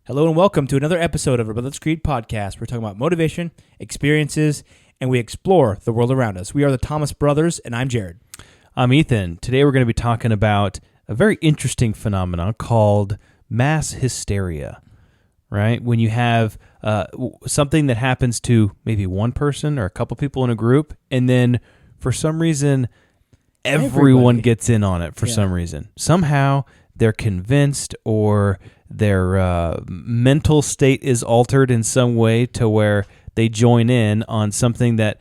Hello and welcome to another episode of our Brother's Creed podcast. We're talking about motivation, experiences, and we explore the world around us. We are the Thomas Brothers, and I'm Jared. I'm Ethan. Today we're going to be talking about a very interesting phenomenon called mass hysteria, right? When you have something that happens to maybe one person or a couple people in a group, and then for some reason, everyone gets in on it for some reason. Somehow they're convinced or their mental state is altered in some way to where they join in on something that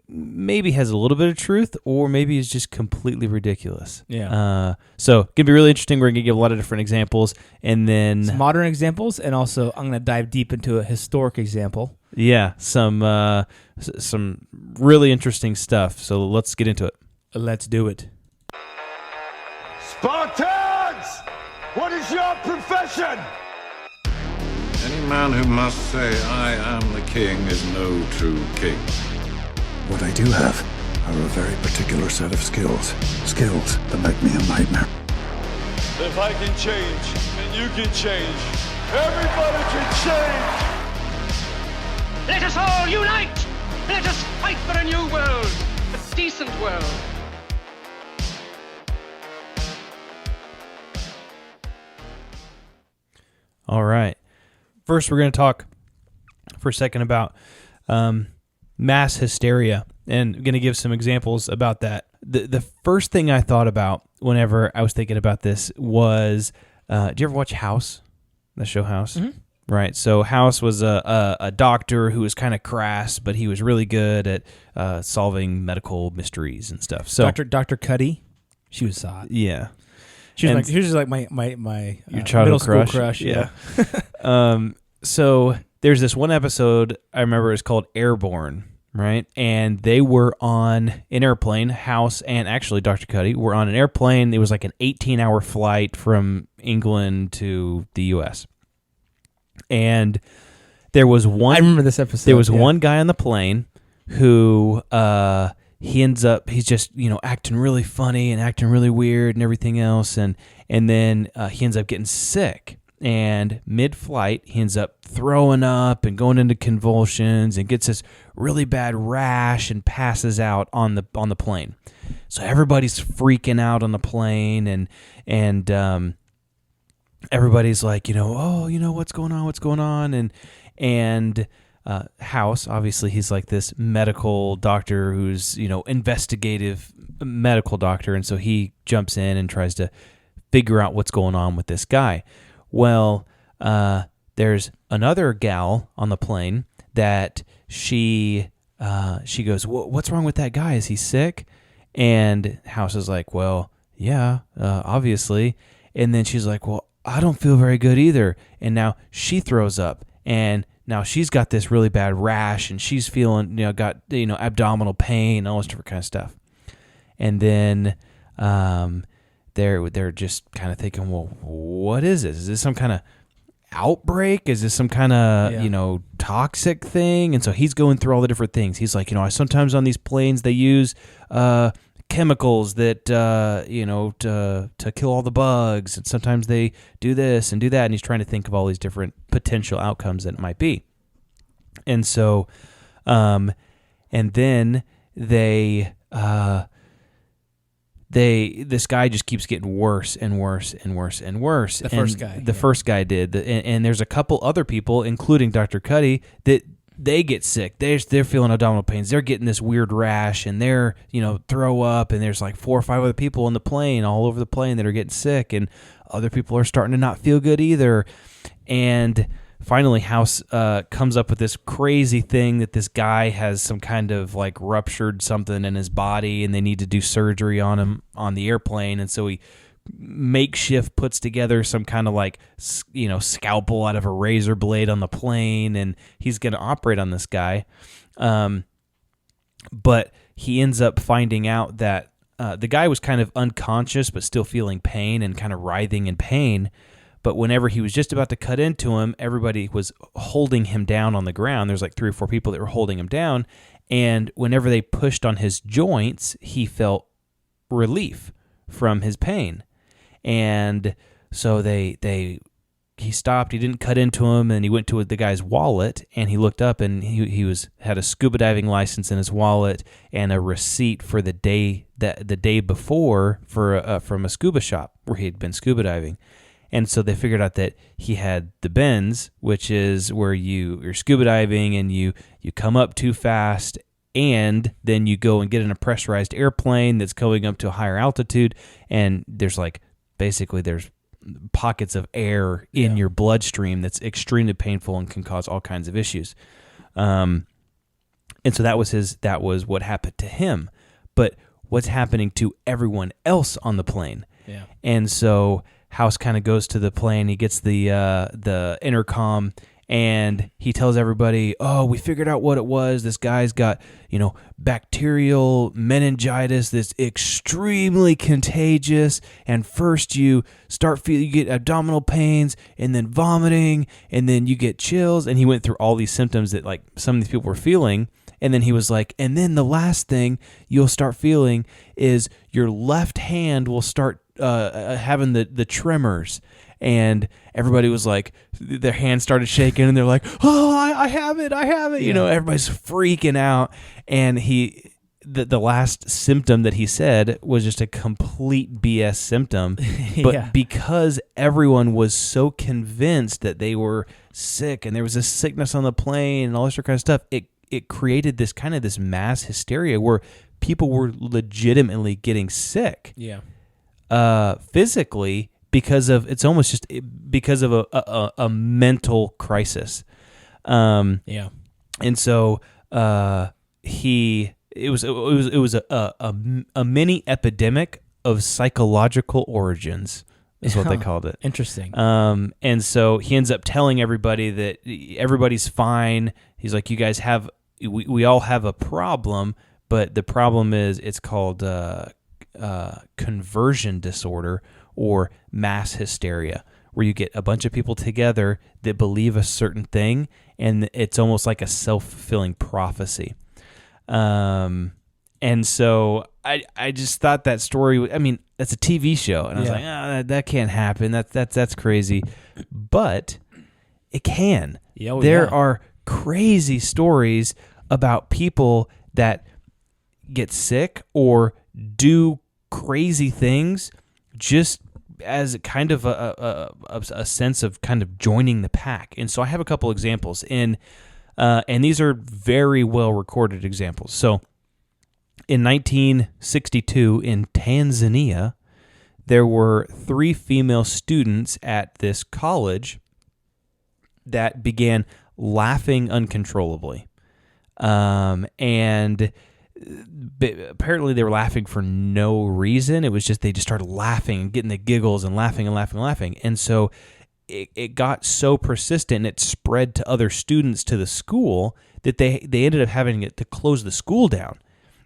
maybe has a little bit of truth or maybe is just completely ridiculous. Yeah. So it's going to be really interesting. We're going to give a lot of different examples and then... some modern examples, and also I'm going to dive deep into a historic example. Yeah, some really interesting stuff. So let's get into it. Let's do it. Spartans! What is your profession? Any man who must say, I am the king, is no true king. What I do have are a very particular set of skills. Skills that make me a nightmare. If I can change, then you can change. Everybody can change! Let us all unite! Let us fight for a new world, a decent world. All right. First, we're going to talk for a second about mass hysteria, and I'm going to give some examples about that. The first thing I thought about whenever I was thinking about this was, do you ever watch House, the show House? Mm-hmm. Right. So House was a doctor who was kind of crass, but he was really good at solving medical mysteries and stuff. So Dr. Cuddy, she was hot. Yeah. She was just like my your childhood middle crush. school crush. Yeah. So there's this one episode I remember is called Airborne, right? And they were on an airplane. House and actually Dr. Cuddy were on an airplane. It was like an 18-hour flight from England to the U.S. And there was one. I remember this episode. There was one guy on the plane who he ends up, he's just, acting really funny and acting really weird and everything else. And then he ends up getting sick. And mid-flight, he ends up throwing up and going into convulsions and gets this really bad rash and passes out on the plane. So everybody's freaking out on the plane and everybody's like, what's going on? And House, obviously, he's like this medical doctor who's, investigative medical doctor. And so he jumps in and tries to figure out what's going on with this guy. Well, there's another gal on the plane that she goes, what's wrong with that guy? Is he sick? And House is like, well, yeah, obviously. And then she's like, well, I don't feel very good either. And now she throws up, and now she's got this really bad rash, and she's feeling, got abdominal pain, all this different kind of stuff. And then they're just kind of thinking, well, what is this? Is this some kind of outbreak? Is this some kind of toxic thing? And so he's going through all the different things. He's like, sometimes on these planes they use chemicals that to kill all the bugs, and sometimes they do this and do that, and he's trying to think of all these different potential outcomes that it might be. And so and then this guy just keeps getting worse and worse and worse and worse. The first guy. The first guy did. And there's a couple other people, including Dr. Cuddy, that they get sick. They're feeling abdominal pains. They're getting this weird rash, and they're, throw up, and there's like 4 or 5 other people on the plane, all over the plane, that are getting sick, and other people are starting to not feel good either. And finally, House comes up with this crazy thing that this guy has some kind of like ruptured something in his body, and they need to do surgery on him on the airplane. And so he makeshift puts together some kind of like, scalpel out of a razor blade on the plane, and he's going to operate on this guy. But he ends up finding out that the guy was kind of unconscious but still feeling pain and kind of writhing in pain. But whenever he was just about to cut into him, everybody was holding him down on the ground. There's like 3 or 4 people that were holding him down. And whenever they pushed on his joints, he felt relief from his pain. And so they he stopped. He didn't cut into him, and he went to the guy's wallet, and he looked up, and he had a scuba diving license in his wallet and a receipt for the day before from a scuba shop where he had been scuba diving. And so they figured out that he had the bends, which is where you're scuba diving and you come up too fast, and then you go and get in a pressurized airplane that's going up to a higher altitude, and there's pockets of air in your bloodstream that's extremely painful and can cause all kinds of issues. And so that was what happened to him. But what's happening to everyone else on the plane? Yeah. And so House kind of goes to the plane. He gets the intercom, and he tells everybody, "Oh, we figured out what it was. This guy's got, bacterial meningitis that's extremely contagious. And first you get abdominal pains, and then vomiting, and then you get chills." And he went through all these symptoms that like some of these people were feeling. And then he was like, and then the last thing you'll start feeling is your left hand will start having the tremors. And everybody was like, their hands started shaking, and they're like, "Oh, I have it. Everybody's freaking out. And the last symptom that he said was just a complete BS symptom. But because everyone was so convinced that they were sick and there was a sickness on the plane and all this kind of stuff, it created this kind of this mass hysteria where people were legitimately getting sick. Yeah. Physically, because of a mental crisis. And so it was a mini epidemic of psychological origins is what they called it. Interesting. And so he ends up telling everybody that everybody's fine. He's like, you guys we all have a problem, but the problem is it's called conversion disorder or mass hysteria, where you get a bunch of people together that believe a certain thing, and it's almost like a self-fulfilling prophecy. And so I just thought that story, that's a TV show, and I was like, that can't happen. That's crazy. But it can. There are crazy stories about people that get sick or do crazy things just as kind of a sense of kind of joining the pack. And so I have a couple examples, and these are very well recorded examples. So in 1962 in Tanzania, there were 3 female students at this college that began laughing uncontrollably. And apparently they were laughing for no reason. It was just they just started laughing and getting the giggles and laughing and laughing and laughing. And so it got so persistent, and it spread to other students to the school that they ended up having to close the school down.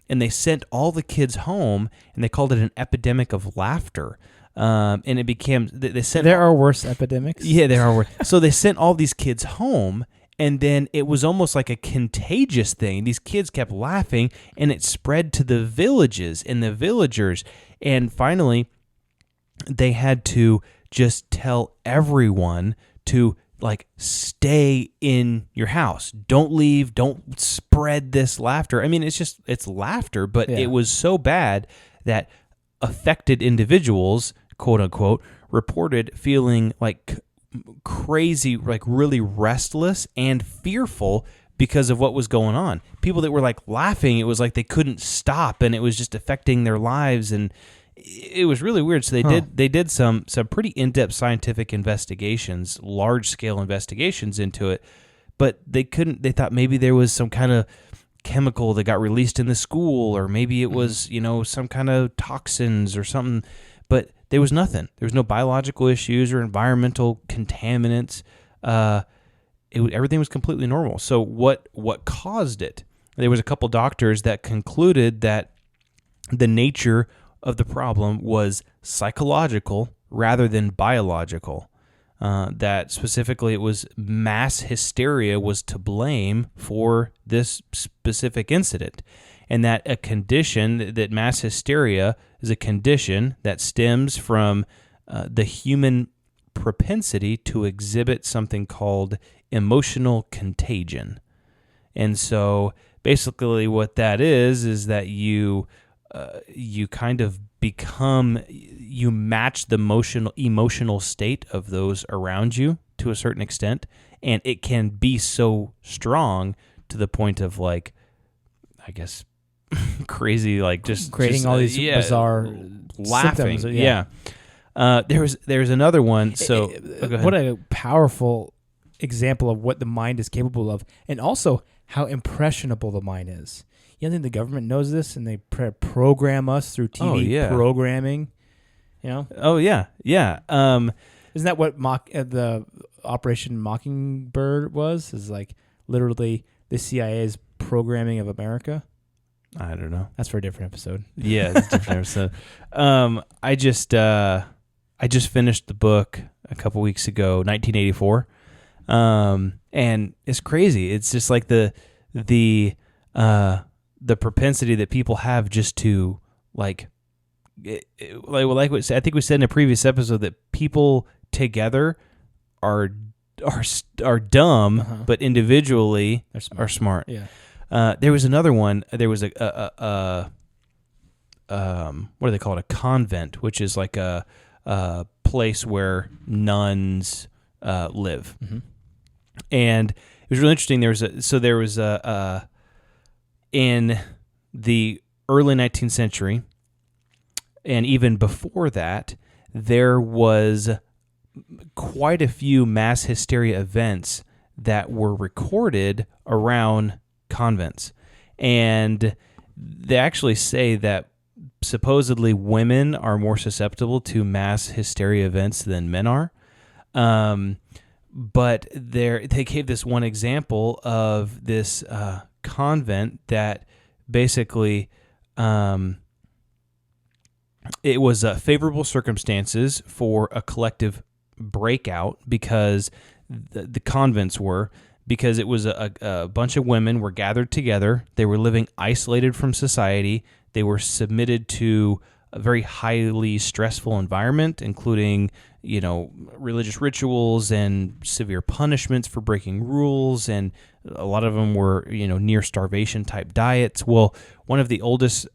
And they sent all the kids home, and they called it an epidemic of laughter. And it became they sent. There are worse epidemics. Yeah, there are worse. So they sent all these kids home, and then it was almost like a contagious thing. These kids kept laughing, and it spread to the villages and the villagers. And finally, they had to just tell everyone to stay in your house. Don't leave. Don't spread this laughter. It's laughter, but it was so bad that affected individuals, quote unquote, reported feeling like crazy, really restless and fearful because of what was going on. People that were laughing, it was like they couldn't stop, and it was just affecting their lives, and it was really weird. So they did some pretty in-depth scientific investigations, large-scale investigations into it, but they thought maybe there was some kind of chemical that got released in the school, or maybe it was, some kind of toxins or something, but there was nothing. There was no biological issues or environmental contaminants. Everything was completely normal. So what caused it? There was a couple doctors that concluded that the nature of the problem was psychological rather than biological. That specifically it was mass hysteria was to blame for this specific incident. And that that mass hysteria is a condition that stems from the human propensity to exhibit something called emotional contagion. And so basically what that is that you kind of you match the emotional state of those around you to a certain extent, and it can be so strong to the point of like, I guess, crazy, like just creating all these bizarre laughing. symptoms. Yeah. There's another one. So go ahead. What a powerful example of what the mind is capable of, and also how impressionable the mind is. You don't think the government knows this, and they program us through TV programming? You know? Oh yeah, yeah. Isn't that what the Operation Mockingbird was? Is like literally the CIA's programming of America? I don't know. That's for a different episode. Yeah, it's a different episode. I just finished the book a couple weeks ago, 1984, and it's crazy. It's just like the propensity that people have just to like I think we said in a previous episode that people together are dumb, but individually are smart. Yeah. There was another one. There was a what do they call it? A convent, which is like a place where nuns live. Mm-hmm. And it was really interesting. There was in the early 19th century, and even before that, there was quite a few mass hysteria events that were recorded around convents. And they actually say that supposedly women are more susceptible to mass hysteria events than men are. But they gave this one example of this convent that basically it was favorable circumstances for a collective breakout because the convents were, because it was a bunch of women were gathered together. They were living isolated from society. They were submitted to a very highly stressful environment, including, religious rituals and severe punishments for breaking rules, and a lot of them were, near starvation type diets. Well, one of the oldest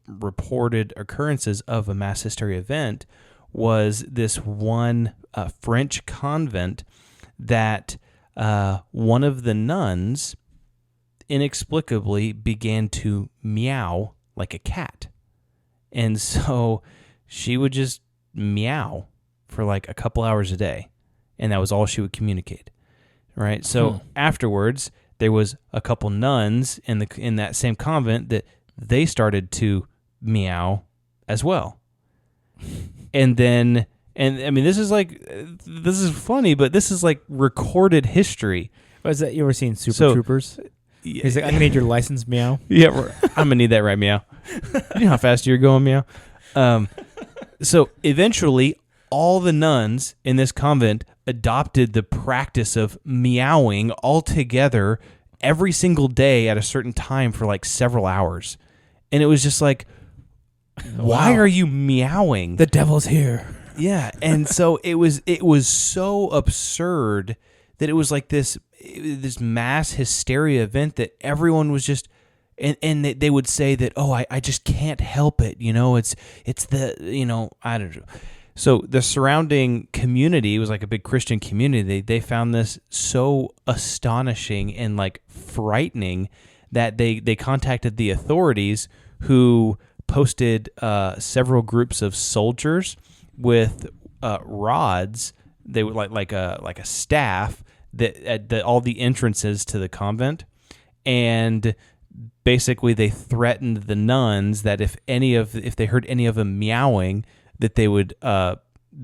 reported occurrences of a mass hysteria event was this one French convent that one of the nuns inexplicably began to meow like a cat. And so she would just meow for like a couple hours a day, and that was all she would communicate. Right? So afterwards, there was a couple nuns in that same convent that they started to meow as well. And then, I mean, this is funny, but this is like recorded history. What is that? You ever seen Super Troopers? He's like, I'm going to need your license, meow. Yeah, I'm going to need that right, meow. You know how fast you're going, meow? So eventually, all the nuns in this convent adopted the practice of meowing all together every single day at a certain time for like several hours. And it was just like, why are you meowing? The devil's here. Yeah, and so it was so absurd that it was like this mass hysteria event that everyone was just, and they would say that, I just can't help it, it's the, I don't know. So the surrounding community was like a big Christian community. They found this so astonishing and like frightening that they contacted the authorities, who posted several groups of soldiers with rods. They were like a staff that at all the entrances to the convent, and basically they threatened the nuns that if they heard any of them meowing, that they would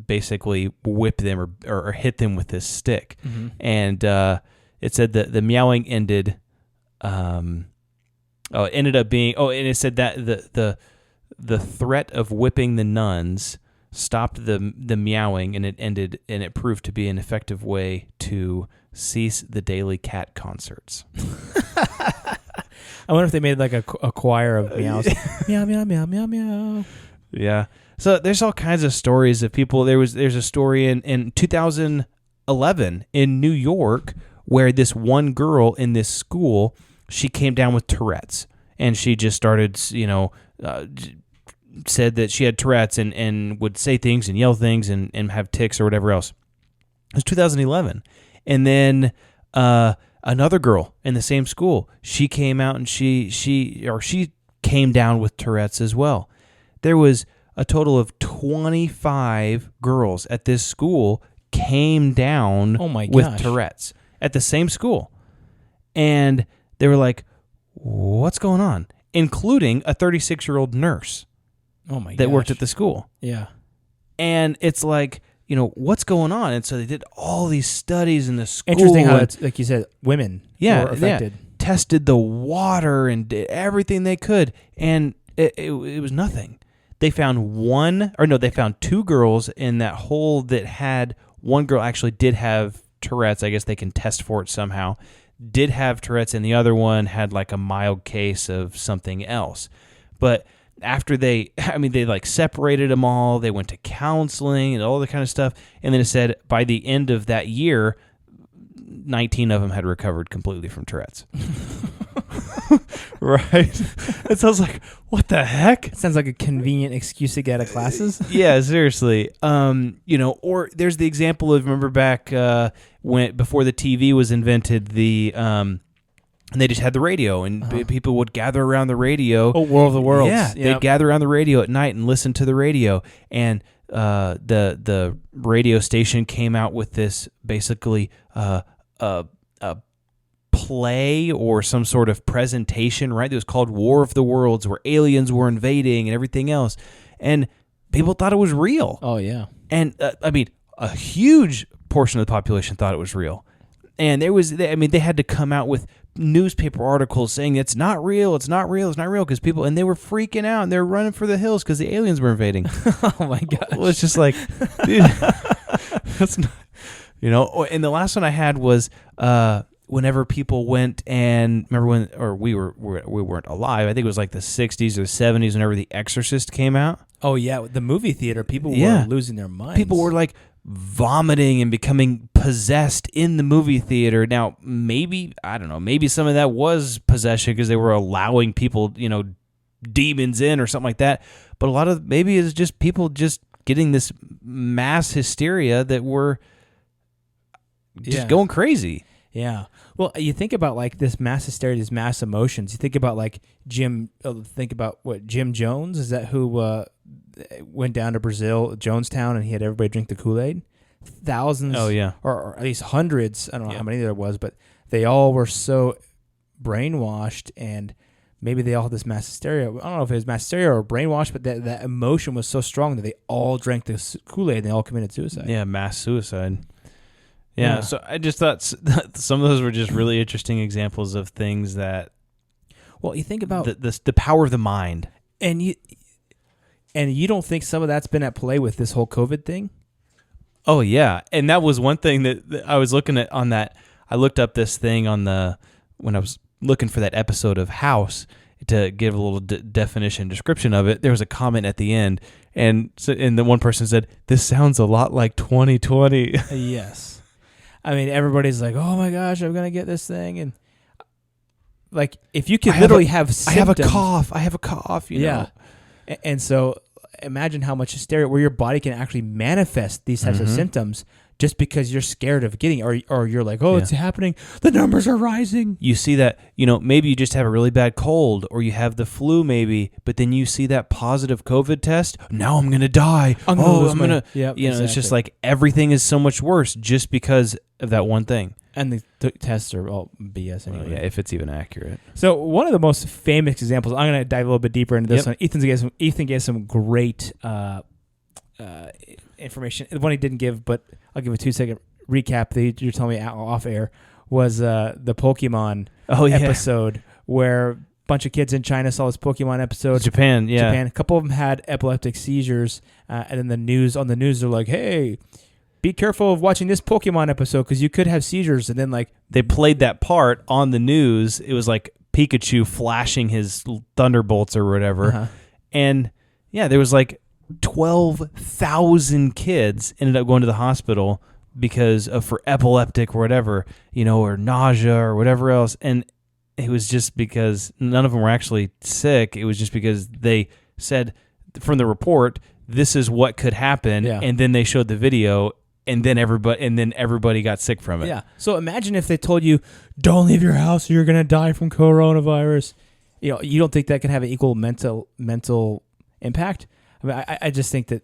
basically whip them or hit them with this stick. Mm-hmm. And it said that the meowing ended. It ended up being. And it said that the threat of whipping the nuns stopped the meowing, and it ended, and it proved to be an effective way to cease the daily cat concerts. I wonder if they made like a choir of meows. Meow, meow, meow, meow, meow. Yeah. So there's all kinds of stories of people. There's a story in 2011 in New York where this one girl in this school, she came down with Tourette's, and she just started, said that she had Tourette's and would say things and yell things and have tics or whatever else. It was 2011. And then another girl in the same school, she came out and she came down with Tourette's as well. There was a total of 25 girls at this school came down with Tourette's at the same school. And they were like, what's going on? Including a 36-year-old nurse that worked at the school. Yeah. And it's like, what's going on? And so they did all these studies in the school. Interesting how it's, like you said, women were affected. Yeah. Tested the water and did everything they could, and it was nothing. They found two girls in that hole that had, one girl actually did have Tourette's. I guess they can test for it somehow. Did have Tourette's, and the other one had like a mild case of something else. But after they like separated them all, they went to counseling and all that kind of stuff. And then it said by the end of that year, 19 of them had recovered completely from Tourette's. Right? It sounds like, what the heck? It sounds like a convenient excuse to get out of classes. Yeah, seriously. Or there's the example of, remember back when before the TV was invented, and they just had the radio, and people would gather around the radio. Oh, War of the Worlds. Yeah, they'd gather around the radio at night and listen to the radio. And the radio station came out with this basically a play or some sort of presentation, right? It was called War of the Worlds, where aliens were invading and everything else. And people thought it was real. Oh, yeah. And, a huge portion of the population thought it was real. And they had to come out with newspaper articles saying it's not real, because people, and they were freaking out and they were running for the hills because the aliens were invading. Oh my gosh. Well, it's just like, dude, that's not, and the last one I had was, whenever people went and remember when, or we weren't alive. I think it was like the 60s or 70s whenever The Exorcist came out. Oh yeah, the movie theater, people were losing their minds. People were like vomiting and becoming possessed in the movie theater. Now, maybe, I don't know, maybe some of that was possession because they were allowing people, demons in or something like that. But a lot of maybe it's just people just getting this mass hysteria that were just going crazy. Yeah. Well, you think about like this mass hysteria, these mass emotions. You think about like Jim Jones, is that who went down to Brazil, Jonestown, and he had everybody drink the Kool-Aid? Thousands, or at least hundreds, I don't know how many there was, but they all were so brainwashed, and maybe they all had this mass hysteria. I don't know if it was mass hysteria or brainwashed, but that emotion was so strong that they all drank the Kool-Aid and they all committed suicide. Yeah, mass suicide. Yeah, so I just thought some of those were just really interesting examples of things that. Well, you think about the power of the mind, and you don't think some of that's been at play with this whole COVID thing? Oh yeah, and that was one thing that I was looking at on that. I looked up this thing when I was looking for that episode of House to give a little definition description of it. There was a comment at the end, and the one person said, "This sounds a lot like 2020." Yes. I mean, everybody's like, "Oh my gosh, I'm gonna get this thing," and like, if you could literally have symptoms, I have a cough. You know? And so imagine how much hysteria, where your body can actually manifest these types of symptoms just because you're scared of getting, or you're like, "Oh, it's happening. The numbers are rising." You see that, maybe you just have a really bad cold, or you have the flu, maybe, but then you see that positive COVID test. Now I'm gonna die. Exactly. It's just like everything is so much worse just because of that one thing. And the tests are all BS anyway. Well, yeah, if it's even accurate. So one of the most famous examples, I'm going to dive a little bit deeper into this one. Ethan gave some great information. The one he didn't give, but I'll give a 2-second recap that you're telling me off air, was the Pokemon episode where a bunch of kids in China saw this Pokemon episode. Japan. A couple of them had epileptic seizures, and then on the news they're like, "Hey, be careful of watching this Pokemon episode because you could have seizures." And then like they played that part on the news. It was like Pikachu flashing his thunderbolts or whatever. And there was like 12,000 kids ended up going to the hospital because of for epileptic or whatever, or nausea or whatever else. And it was just because none of them were actually sick. It was just because they said from the report, this is what could happen. Yeah. And then they showed the video and then everybody got sick from it. Yeah. So imagine if they told you, don't leave your house or you're going to die from coronavirus. You don't think that can have an equal mental impact? I mean, I just think that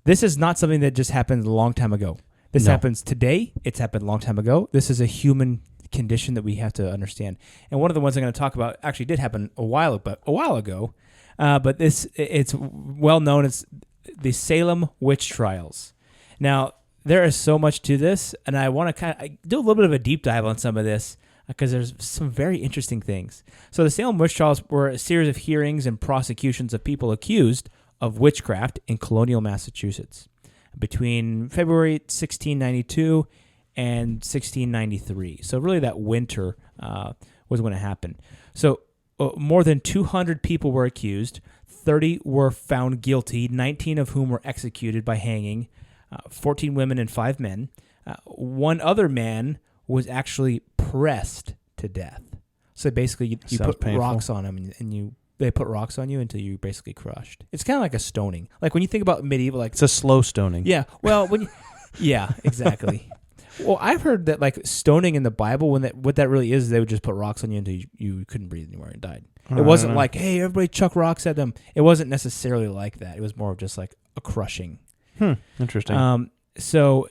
this is not something that just happened a long time ago. This happens today. It's happened a long time ago. This is a human condition that we have to understand. And one of the ones I'm going to talk about actually did happen a while ago. But it's well known as the Salem witch trials. Now, there is so much to this, and I want to do a little bit of a deep dive on some of this because there's some very interesting things. So the Salem witch trials were a series of hearings and prosecutions of people accused of witchcraft in colonial Massachusetts between February 1692 and 1693. So really that winter was when it happened. So more than 200 people were accused. 30 were found guilty, 19 of whom were executed by hanging, 14 women and 5 men. One other man was actually pressed to death. So basically you put rocks on him and they put rocks on you until you're basically crushed. It's kind of like a stoning. Like when you think about medieval, like it's a slow stoning. Yeah. Well, yeah, exactly. Well, I've heard that like stoning in the Bible, what that really is, they would just put rocks on you until you couldn't breathe anymore and died. It wasn't like, hey, everybody chuck rocks at them. It wasn't necessarily like that. It was more of just like a crushing. Interesting. So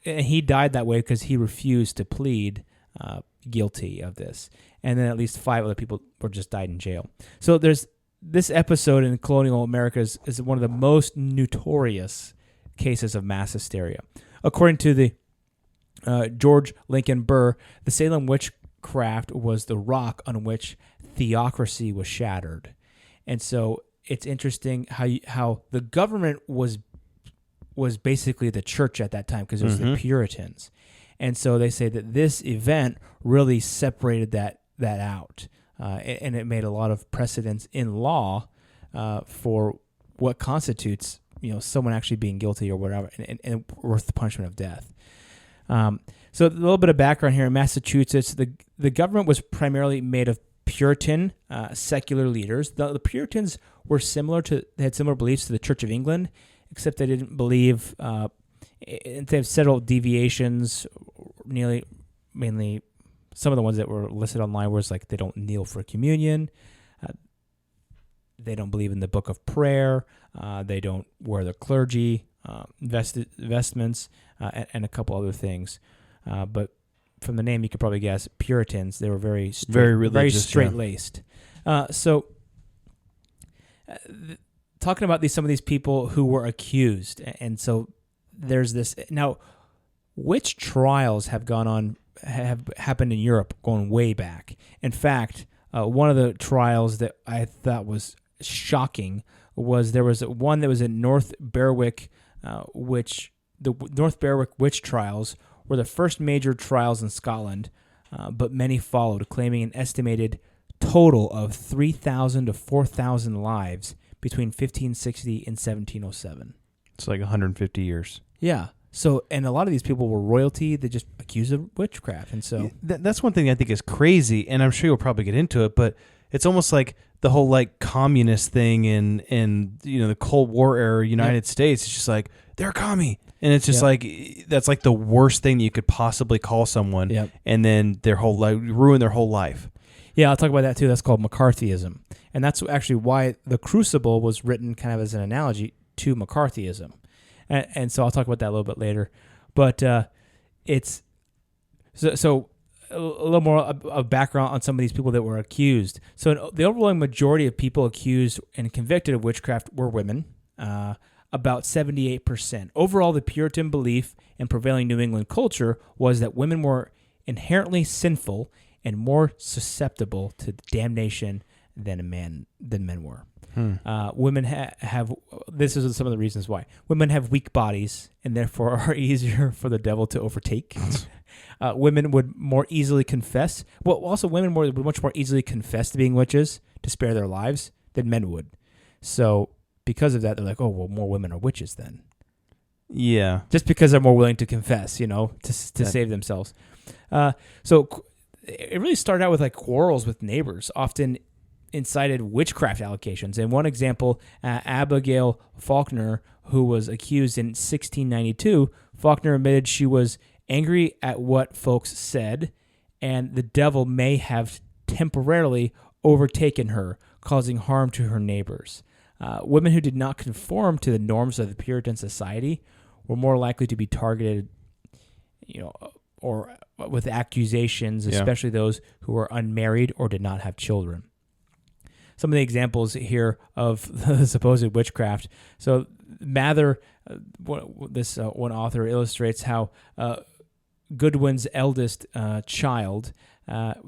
and he died that way because he refused to plead guilty of this. And then at least 5 other people were just died in jail. So there's this episode in colonial America is one of the most notorious cases of mass hysteria. According to the George Lincoln Burr, the Salem witchcraft was the rock on which theocracy was shattered. And so it's interesting how the government was basically the church at that time because it was the Puritans. And so they say that this event really separated that out. And it made a lot of precedents in law for what constitutes, someone actually being guilty or whatever and worth the punishment of death. So a little bit of background here in Massachusetts, the government was primarily made of Puritan secular leaders. The Puritans were they had similar beliefs to the Church of England, except they didn't believe, they have several deviations, mainly some of the ones that were listed online was like they don't kneel for communion, they don't believe in the book of prayer, they don't wear the clergy vestments, and a couple other things. But from the name, you could probably guess Puritans. They were very religious, very straight-laced. So, talking about some of these people who were accused, and so there's this now. Witch trials have happened in Europe, going way back. In fact, one of the trials that I thought was shocking was there was one that was in North Berwick, the North Berwick witch trials were the first major trials in Scotland, but many followed, claiming an estimated total of 3,000 to 4,000 lives between 1560 and 1707. It's like 150 years. Yeah. So, and a lot of these people were royalty. They just accused of witchcraft, and so that's one thing I think is crazy, and I'm sure you'll probably get into it. But it's almost like the whole like communist thing in the Cold War era United States. It's just like they're commie, and it's just like that's like the worst thing that you could possibly call someone, and then their whole ruin their whole life. Yeah, I'll talk about that too. That's called McCarthyism, and that's actually why the Crucible was written kind of as an analogy to McCarthyism. And so I'll talk about that a little bit later. But it's so a little more of background on some of these people that were accused. So the overwhelming majority of people accused and convicted of witchcraft were women, about 78%. Overall, the Puritan belief and prevailing New England culture was that women were inherently sinful and more susceptible to damnation than men were. Women have, this is some of the reasons why. Women have weak bodies and therefore are easier for the devil to overtake. Women would more easily confess. Well, also women would much more easily confess to being witches to spare their lives than men would. So because of that, they're like, oh, well, more women are witches then. Yeah. Just because they're more willing to confess, to save themselves. So it really started out with like quarrels with neighbors, often incited witchcraft allegations. In one example, Abigail Faulkner, who was accused in 1692, Faulkner admitted she was angry at what folks said, and the devil may have temporarily overtaken her, causing harm to her neighbors. Women who did not conform to the norms of the Puritan society were more likely to be targeted, or with accusations, especially those who were unmarried or did not have children. Some of the examples here of the supposed witchcraft. So Mather, one author, illustrates how Goodwin's eldest child,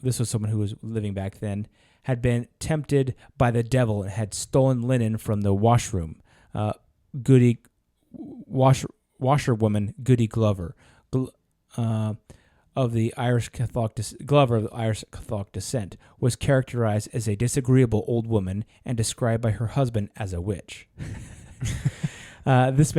this was someone who was living back then, had been tempted by the devil and had stolen linen from the washroom. Washerwoman Goody Glover, of the Irish Catholic descent, was characterized as a disagreeable old woman and described by her husband as a witch. This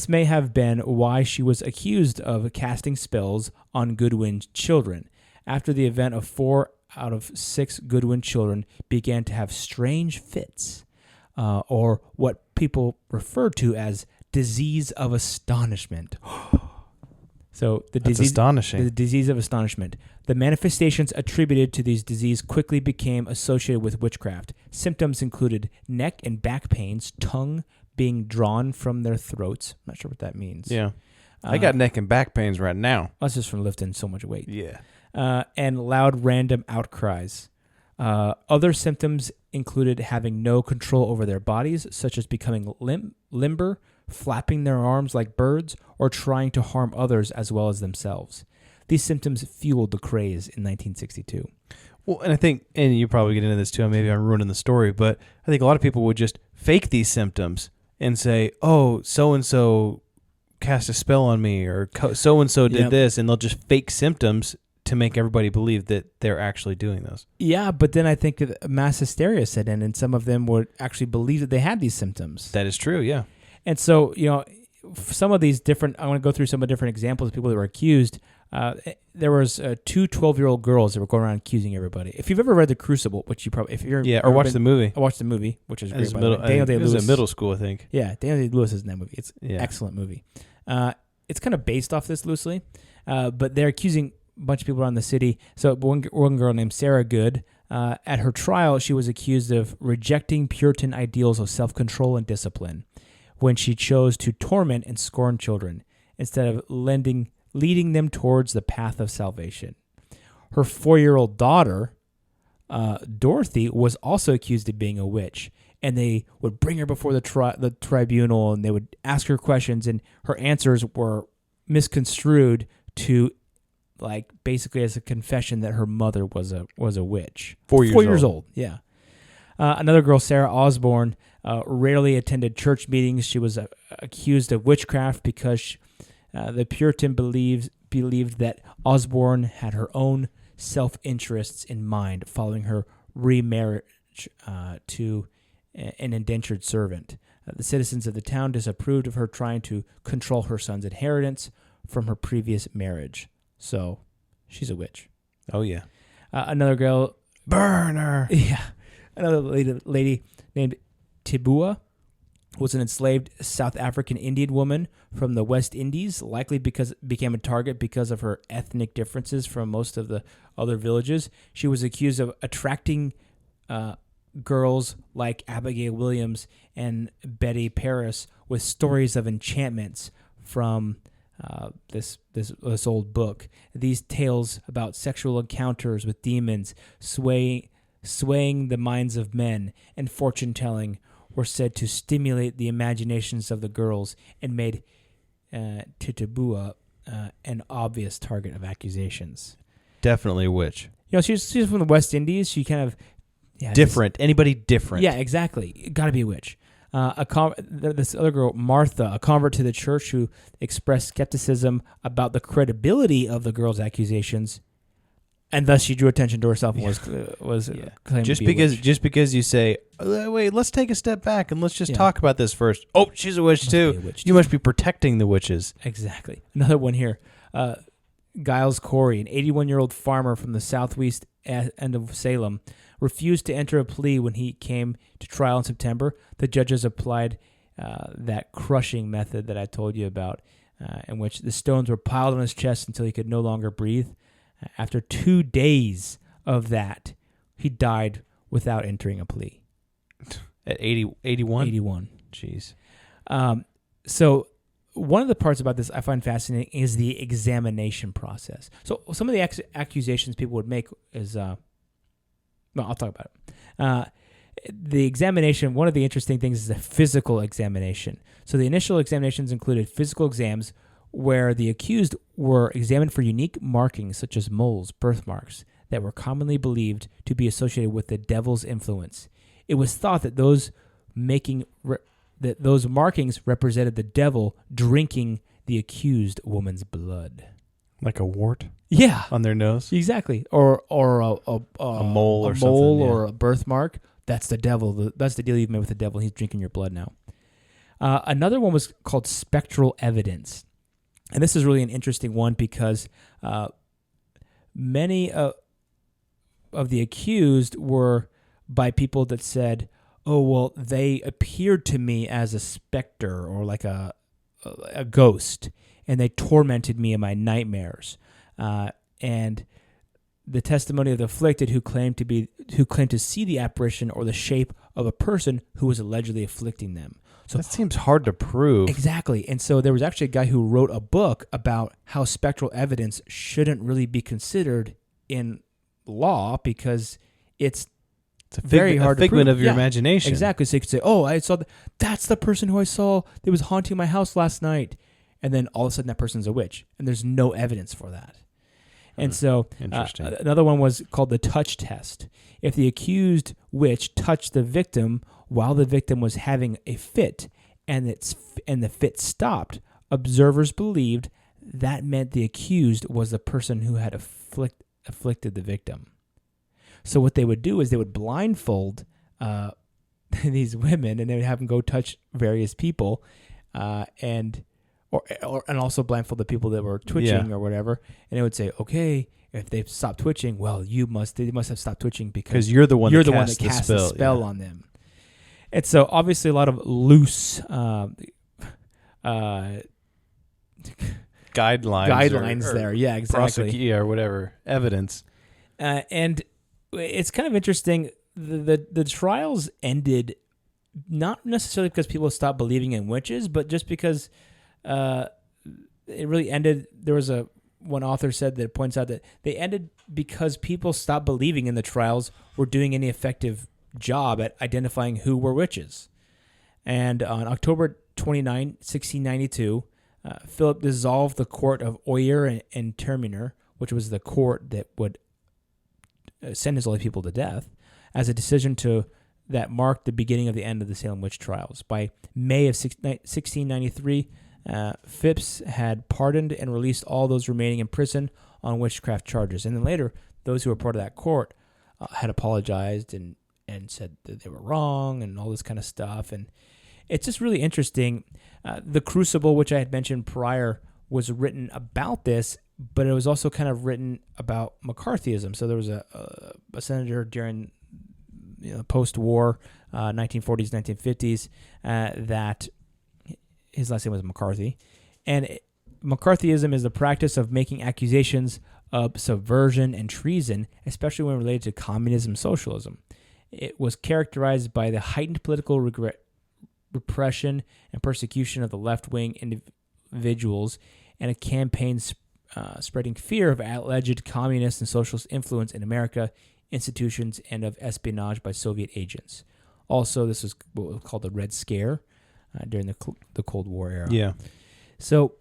may have been why she was accused of casting spells on Goodwin's children. After the event, of 4 out of 6 Goodwin children began to have strange fits, or what people refer to as disease of astonishment. So That's astonishing. The disease of astonishment. The manifestations attributed to these diseases quickly became associated with witchcraft. Symptoms included neck and back pains, tongue being drawn from their throats. I'm not sure what that means. Yeah. I got neck and back pains right now. That's just from lifting so much weight. Yeah. And loud random outcries. Other symptoms included having no control over their bodies, such as becoming limber, flapping their arms like birds, or trying to harm others as well as themselves. These symptoms fueled the craze in 1962. Well, and I think, and you probably get into this too, maybe I'm ruining the story, but I think a lot of people would just fake these symptoms and say, oh, so-and-so cast a spell on me, or so-and-so did this, and they'll just fake symptoms to make everybody believe that they're actually doing those. Yeah, but then I think that mass hysteria set in, and some of them would actually believe that they had these symptoms. That is true, yeah. And so, some of these different, I want to go through some of the different examples of people that were accused. There was 2 12-year-old girls that were going around accusing everybody. If you've ever read The Crucible, which you probably, or watched the movie. I watched the movie, which is great. Daniel Day-Lewis. It was in middle school, I think. Yeah, Daniel Day-Lewis is in that movie. It's an excellent movie. It's kind of based off this loosely, but they're accusing a bunch of people around the city. So one girl named Sarah Good, at her trial, she was accused of rejecting Puritan ideals of self-control and discipline when she chose to torment and scorn children instead of leading them towards the path of salvation. Her 4-year-old daughter, Dorothy, was also accused of being a witch, and they would bring her before the tribunal, and they would ask her questions, and her answers were misconstrued to, like, basically as a confession that her mother was a witch. 4 years old. Yeah. Another girl, Sarah Osborne, rarely attended church meetings. She was accused of witchcraft because the Puritan believed that Osborne had her own self-interests in mind following her remarriage to an indentured servant. The citizens of the town disapproved of her trying to control her son's inheritance from her previous marriage. So, she's a witch. Oh, yeah. Another girl... Burn her! Yeah. Another lady named Tibua was an enslaved South African Indian woman from the West Indies, likely became a target because of her ethnic differences from most of the other villages. She was accused of attracting girls like Abigail Williams and Betty Paris with stories of enchantments from this old book. These tales about sexual encounters with demons, swaying the minds of men, and fortune-telling were said to stimulate the imaginations of the girls and made Titubua an obvious target of accusations. Definitely a witch. She's from the West Indies. She kind of... different. Anybody different. Yeah, exactly. Got to be a witch. This other girl, Martha, a convert to the church who expressed skepticism about the credibility of the girl's accusations, And thus she drew attention to herself and was claimed just to be a witch. just because you say, wait, let's take a step back and let's just talk about this first. Oh, she's a witch too. You must be protecting the witches. Exactly. Another one here. Giles Corey, an 81-year-old farmer from the southwest end of Salem, refused to enter a plea when he came to trial in September. The judges applied that crushing method that I told you about, in which the stones were piled on his chest until he could no longer breathe. After 2 days of that, he died without entering a plea. At 81? 81. Jeez. So one of the parts about this I find fascinating is the examination process. So some of the accusations people would make is, I'll talk about it. The examination, one of the interesting things is the physical examination. So the initial examinations included physical exams where the accused were examined for unique markings such as moles, birthmarks, that were commonly believed to be associated with the devil's influence. It was thought that those markings represented the devil drinking the accused woman's blood. Like a wart? Yeah. On their nose? Exactly. Or a mole or something. Or a birthmark. That's the devil. That's the deal you've made with the devil. He's drinking your blood now. Another one was called Spectral Evidence. And this is really an interesting one because many of the accused were by people that said, oh, well, they appeared to me as a specter or like a ghost, and they tormented me in my nightmares. And the testimony of the afflicted who claimed to see the apparition or the shape of a person who was allegedly afflicting them. So that seems hard to prove. Exactly. And so there was actually a guy who wrote a book about how spectral evidence shouldn't really be considered in law because it's very hard to prove. A figment of your imagination. Exactly. So you could say, oh, I saw that's the person who I saw that was haunting my house last night. And then all of a sudden that person's a witch. And there's no evidence for that. And so another one was called the touch test. If the accused witch touched the victim while the victim was having a fit and the fit stopped, observers believed that meant the accused was the person who had afflicted the victim. So what they would do is they would blindfold these women and they would have them go touch various people and also blindfold the people that were twitching or whatever. And it would say, okay, if they've stopped twitching, well, they must have stopped twitching because you're the one that cast the spell on them. And so obviously a lot of loose guidelines there. Yeah, exactly. Or whatever, evidence. And it's kind of interesting. The trials ended not necessarily because people stopped believing in witches, but just because it really ended. There was one author said that points out that they ended because people stopped believing in the trials were doing any effective job at identifying who were witches. And on October 29, 1692, Philip dissolved the court of Oyer and Terminer, which was the court that would sentence all the people to death, as a decision that marked the beginning of the end of the Salem witch trials. By May of 1693, Phipps had pardoned and released all those remaining in prison on witchcraft charges. And then later, those who were part of that court had apologized and said that they were wrong and all this kind of stuff. And it's just really interesting. The Crucible, which I had mentioned prior, was written about this, but it was also kind of written about McCarthyism. So there was a senator during post-war 1940s, 1950s that his last name was McCarthy. And McCarthyism is the practice of making accusations of subversion and treason, especially when related to communism and socialism. It was characterized by the heightened political repression and persecution of the left-wing individuals and a campaign spreading fear of alleged communist and socialist influence in America, institutions, and of espionage by Soviet agents. Also, this was what was called the Red Scare during the Cold War era. Yeah. So,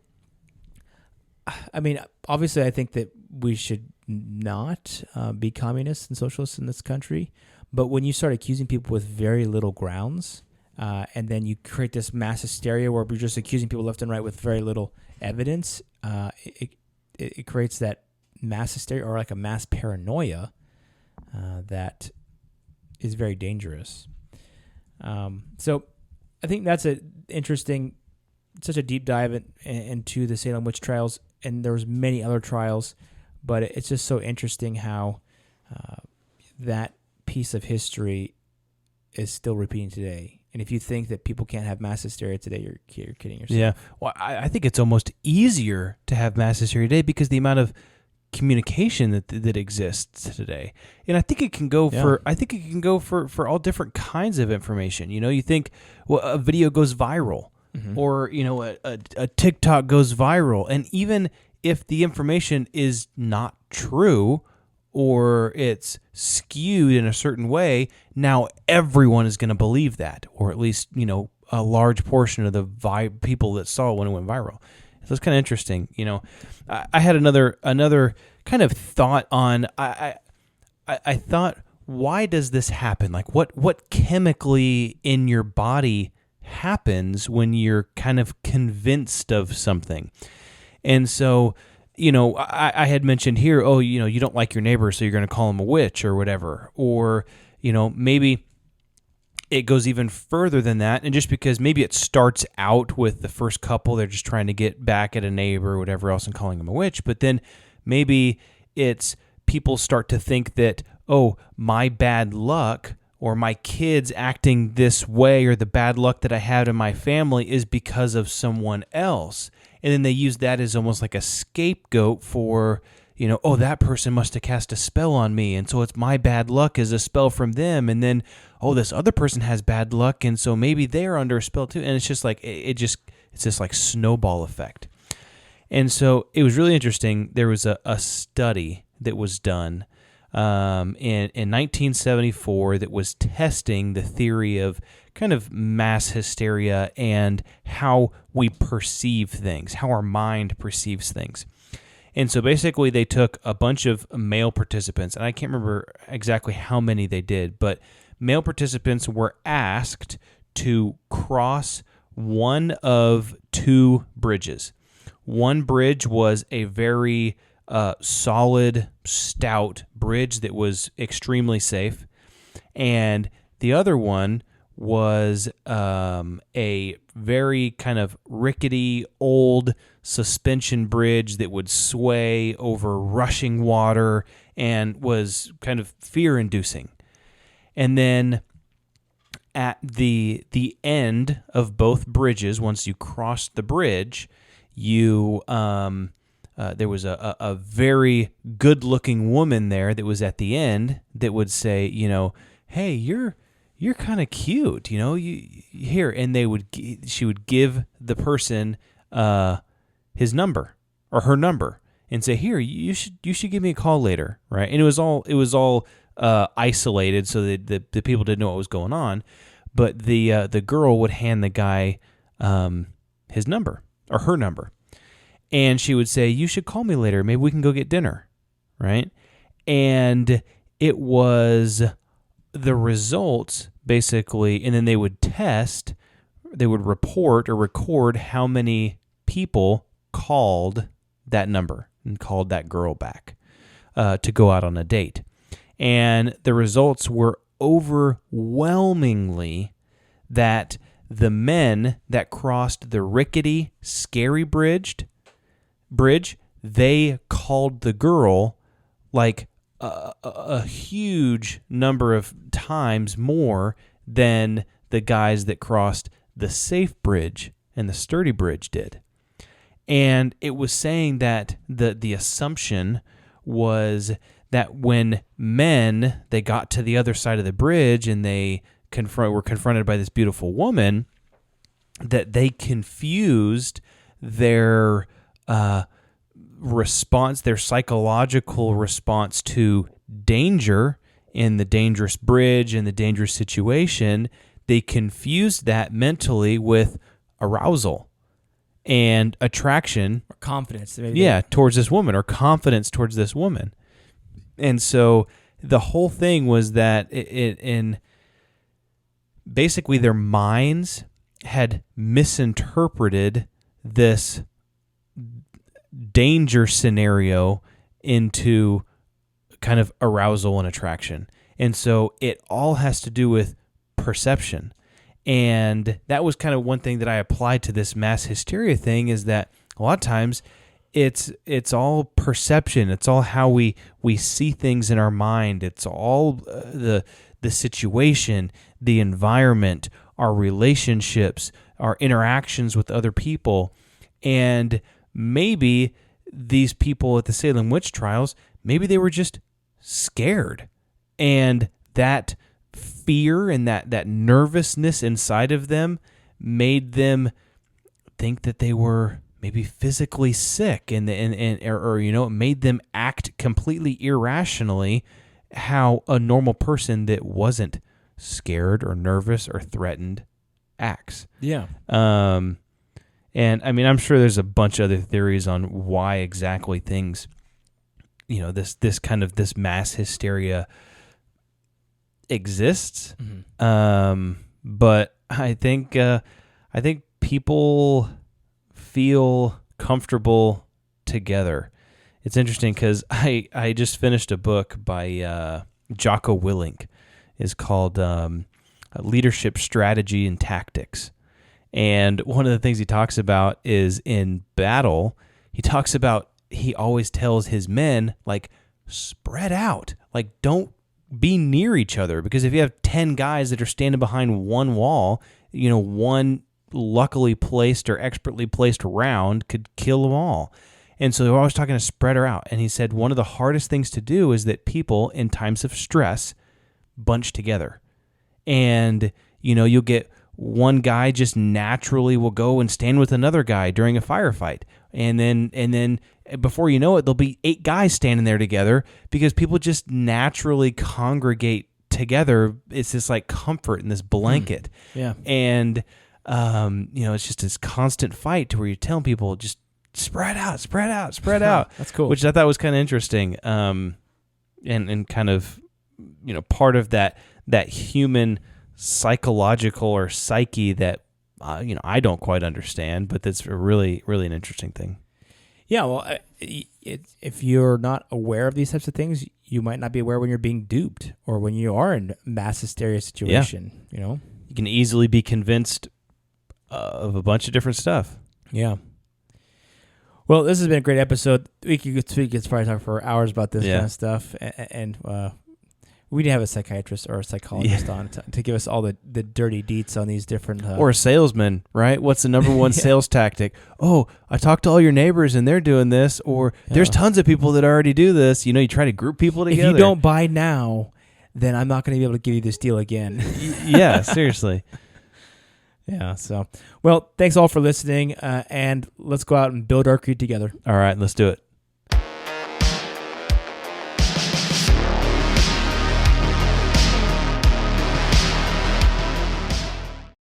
I mean, obviously, I think that we should not be communists and socialists in this country. But when you start accusing people with very little grounds, and then you create this mass hysteria where we're just accusing people left and right with very little evidence, it creates that mass hysteria or like a mass paranoia that is very dangerous. So I think that's such a deep dive into the Salem witch trials, and there was many other trials, but it's just so interesting how that piece of history is still repeating today. And if you think that people can't have mass hysteria today, you're kidding yourself. Yeah. Well, I think it's almost easier to have mass hysteria today because the amount of communication that exists today. And I think it can go for all different kinds of information. You think a video goes viral, or a TikTok goes viral, and even if the information is not true or it's skewed in a certain way, now everyone is going to believe that, or at least a large portion of the people that saw it when it went viral. So it's kind of interesting. I had another kind of thought on. I thought, why does this happen? Like, what chemically in your body happens when you're kind of convinced of something? And so, I had mentioned here, you don't like your neighbor, so you're going to call him a witch or whatever. Or, maybe it goes even further than that. And just because maybe it starts out with the first couple, they're just trying to get back at a neighbor or whatever else and calling him a witch. But then maybe it's people start to think that, my bad luck or my kids acting this way or the bad luck that I had in my family is because of someone else. And then they use that as almost like a scapegoat for, that person must have cast a spell on me. And so it's my bad luck is a spell from them. And then, this other person has bad luck. And so maybe they're under a spell too. And it's just like, it's this like snowball effect. And so it was really interesting. There was a study that was done in 1974 that was testing the theory of kind of mass hysteria and how we perceive things, how our mind perceives things. And so basically they took a bunch of male participants, and I can't remember exactly how many they did, but male participants were asked to cross one of two bridges. One bridge was a very solid, stout bridge that was extremely safe, and the other one was a very kind of rickety old suspension bridge that would sway over rushing water and was kind of fear-inducing. And then at the end of both bridges, once you crossed the bridge, you there was a very good-looking woman there that was at the end that would say, hey, you're kind of cute, here, and she would give the person his number or her number and say, here, you should give me a call later, right? And it was all isolated, so that the people didn't know what was going on, but the girl would hand the guy his number or her number, and she would say, you should call me later, maybe we can go get dinner, right? And it was the results basically, and then they would report or record how many people called that number and called that girl back to go out on a date. And the results were overwhelmingly that the men that crossed the rickety, scary bridge, they called the girl like a huge number of times more than the guys that crossed the safe bridge and the sturdy bridge did. And it was saying that the assumption was that when men, they got to the other side of the bridge and they were confronted by this beautiful woman, that they confused their response, their psychological response to danger in the dangerous bridge and the dangerous situation. They confused that mentally with arousal and attraction, or confidence, towards this woman, or confidence towards this woman. And so the whole thing was that in basically their minds had misinterpreted this danger scenario into kind of arousal and attraction. And so it all has to do with perception. And that was kind of one thing that I applied to this mass hysteria thing, is that a lot of times it's all perception. It's all how we see things in our mind. It's all the situation, the environment, our relationships, our interactions with other people. And maybe these people at the Salem witch trials, maybe they were just scared. And that fear and that nervousness inside of them made them think that they were maybe physically sick, or it made them act completely irrationally how a normal person that wasn't scared or nervous or threatened acts. Yeah. And I mean, I'm sure there's a bunch of other theories on why exactly things, this kind of this mass hysteria exists. Mm-hmm. But I think people feel comfortable together. It's interesting because I just finished a book by Jocko Willink. It's called Leadership Strategy and Tactics. And one of the things he talks about is in battle, he always tells his men, like, spread out. Like, don't be near each other, because if you have 10 guys that are standing behind one wall, one luckily placed or expertly placed round could kill them all. And so they're always talking to spread her out. And he said one of the hardest things to do is that people in times of stress bunch together. And, you'll get one guy just naturally will go and stand with another guy during a firefight. And then before you know it, there'll be 8 guys standing there together because people just naturally congregate together. It's this like comfort in this blanket. Yeah. And, it's just this constant fight to where you're telling people just spread out, spread out, spread out. That's cool. Which I thought was kind of interesting. And kind of, part of that human psychological or psyche that, I don't quite understand, but that's really, really an interesting thing. Yeah, well, if you're not aware of these types of things, you might not be aware when you're being duped or when you are in mass hysteria situation. You can easily be convinced of a bunch of different stuff. Yeah. Well, this has been a great episode. We could probably talk for hours about this kind of stuff, and we didn't have a psychiatrist or a psychologist on to give us all the dirty deets on these different... or a salesman, right? What's the number one sales tactic? Oh, I talked to all your neighbors and they're doing this, or there's tons of people that already do this. You try to group people together. If you don't buy now, then I'm not going to be able to give you this deal again. Yeah, seriously. Yeah, so... Well, thanks all for listening, and let's go out and build our creed together. All right, let's do it.